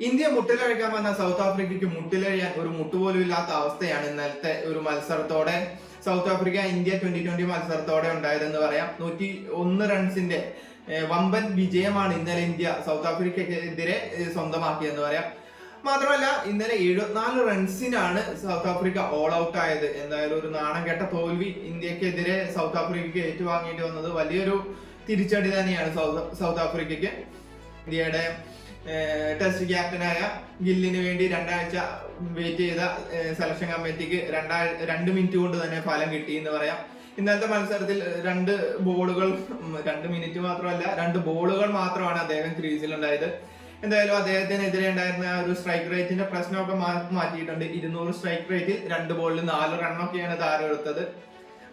India മുട്ടിലഴിക്കാൻ വന്ന south ആഫ്രിക്കയ്ക്ക് മുട്ടിലഴിയാൻ ഒരു മുട്ടുപോലും ഇല്ലാത്ത അവസ്ഥയാണ് ഇന്നലത്തെ ഒരു മത്സരത്തോടെ സൗത്ത് ആഫ്രിക്ക ഇന്ത്യ 2020 മത്സരത്തോടെ ഉണ്ടായതെന്ന് പറയാം. 101 റൺസിന്റെ വമ്പൻ വിജയമാണ് ഇന്നലെ ഇന്ത്യ സൗത്ത് ആഫ്രിക്കയ്ക്കെതിരെ സ്വന്തമാക്കിയെന്ന് പറയാം. മാത്രമല്ല ഇന്നലെ 74 റൺസിനാണ് സൗത്ത് ആഫ്രിക്ക ഓൾ ഔട്ട് ആയത്. എന്തായാലും ഒരു നാണം കെട്ട തോൽവി ഇന്ത്യക്കെതിരെ സൗത്ത് ആഫ്രിക്കയ്ക്ക് ഏറ്റുവാങ്ങേണ്ടി വന്നത് വലിയൊരു തിരിച്ചടി തന്നെയാണ് സൗത്ത് ആഫ്രിക്കയ്ക്ക്. ഇന്ത്യയുടെ ടെസ്റ്റ് ക്യാപ്റ്റനായ ഗില്ലിന് വേണ്ടി 2 ആഴ്ച വെയിറ്റ് ചെയ്ത സെലക്ഷൻ കമ്മിറ്റിക്ക് 2 മിനിറ്റ് കൊണ്ട് തന്നെ ഫലം കിട്ടി എന്ന് പറയാം. ഇന്നലത്തെ മത്സരത്തിൽ 2 ബോളുകൾ 2 മിനിറ്റ് മാത്രമല്ല 2 ബോളുകൾ മാത്രമാണ് അദ്ദേഹം ക്രീസിൽ ഉണ്ടായത്. എന്തായാലും അദ്ദേഹത്തിനെതിരെ ഉണ്ടായിരുന്ന ഒരു സ്ട്രൈക്ക് റേറ്റിന്റെ പ്രശ്നമൊക്കെ മാറ്റിയിട്ടുണ്ട്. 200 സ്ട്രൈക്ക് റേറ്റിൽ 2 ബോളിൽ 4 റണ്ണൊക്കെയാണ് താരം എടുത്തത്.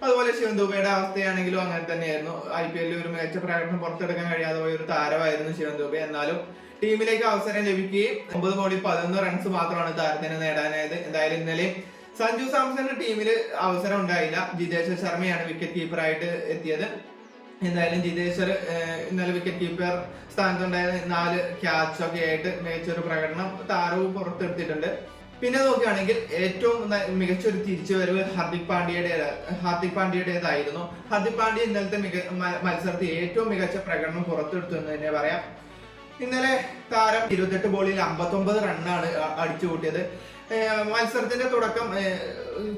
അതുപോലെ ശിവൻ ദുബെയുടെ അവസ്ഥയാണെങ്കിലും അങ്ങനെ തന്നെയായിരുന്നു. IPL ഒരു മികച്ച പ്രകടനം പുറത്തെടുക്കാൻ കഴിയാതെ പോയ ഒരു താരമായിരുന്നു ശിവൻ ദുബെ. എന്നാലും ടീമിലേക്ക് അവസരം ലഭിക്കുകയും 9 ബോളിൽ 11 റൺസ് മാത്രമാണ് താരത്തിന് നേടാനായത്. എന്തായാലും ഇന്നലെ സഞ്ജു സാംസന്റെ ടീമിൽ അവസരം ഉണ്ടായില്ല. ജിതേശ്വർ ശർമ്മയാണ് വിക്കറ്റ് കീപ്പറായിട്ട് എത്തിയത്. എന്തായാലും ജിതേശ്വർ ഇന്നലെ വിക്കറ്റ് കീപ്പർ സ്ഥാനത്തുണ്ടായ 4 ക്യാച്ചൊക്കെ ആയിട്ട് മികച്ചൊരു പ്രകടനം താരവും പുറത്തെടുത്തിട്ടുണ്ട്. പിന്നെ നോക്കുകയാണെങ്കിൽ ഏറ്റവും മികച്ചൊരു തിരിച്ചുവരവ് ഹാർദിക് പാണ്ഡ്യയുടേതായിരുന്നു. ഹാർദിക് പാണ്ഡ്യ ഇന്നലത്തെ മത്സരത്തിൽ ഏറ്റവും മികച്ച പ്രകടനം പുറത്തെടുത്തു എന്ന് തന്നെ പറയാം. ഇന്നലെ താരം 28 ബോളിൽ 59 റണ്ണാണ് അടിച്ചു കൂട്ടിയത്. മത്സരത്തിന്റെ തുടക്കം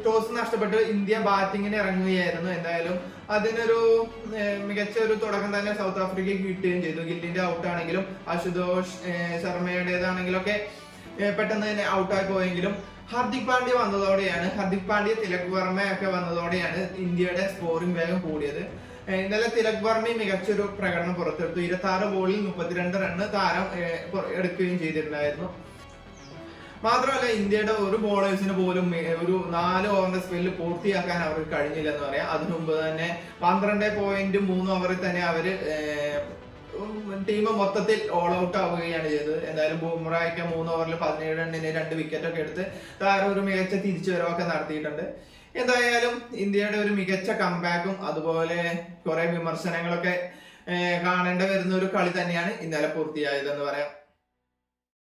ടോസ് നഷ്ടപ്പെട്ട് ഇന്ത്യ ബാറ്റിങ്ങിന് ഇറങ്ങുകയായിരുന്നു. എന്തായാലും അതിനൊരു മികച്ച ഒരു തുടക്കം തന്നെ സൗത്ത് ആഫ്രിക്കയ്ക്ക് കിട്ടുകയും ചെയ്തു. ഗില്ലിന്റെ ഔട്ടാണെങ്കിലും അശുതോഷ് ശർമ്മയുടേതാണെങ്കിലും ഒക്കെ പെട്ടെന്ന് തന്നെ ഔട്ടായി പോയെങ്കിലും ഹാർദിക് പാണ്ഡ്യ തിലക് വർമ്മയൊക്കെ വന്നതോടെയാണ് ഇന്ത്യയുടെ സ്കോറിംഗ് വേഗം കൂടിയത്. ഇന്നലെ തിലക് വർമ്മ മികച്ചൊരു പ്രകടനം പുറത്തെടുത്തു. 26 ബോളിൽ 32 റണ്ണ് താരം എടുക്കുകയും ചെയ്തിട്ടുണ്ടായിരുന്നു. മാത്രമല്ല ഇന്ത്യയുടെ ഒരു ബോളേഴ്സിന് പോലും ഒരു 4 ഓവറിന്റെ സ്പെല്ല് പൂർത്തിയാക്കാൻ അവർക്ക് കഴിഞ്ഞില്ലെന്ന് പറയാം. അതിനു മുമ്പ് തന്നെ 12.3 ഓവറിൽ തന്നെ അവര് ടീം മൊത്തത്തിൽ ഓൾ ഔട്ട് ആവുകയാണ് ചെയ്തത്. എന്തായാലും ബുംറയൊക്കെ 3 ഓവറിൽ 17 റണ്ണിന് 2 വിക്കറ്റ് ഒക്കെ എടുത്ത് താരം ഒരു മികച്ച തിരിച്ചുവരവൊക്കെ നടത്തിയിട്ടുണ്ട്. എന്തായാലും ഇന്ത്യയുടെ ഒരു മികച്ച കംബാക്കും അതുപോലെ കുറെ വിമർശനങ്ങളൊക്കെ കാണേണ്ടി വരുന്ന ഒരു കളി തന്നെയാണ് ഇന്നലെ പൂർത്തിയായതെന്ന് പറയാം.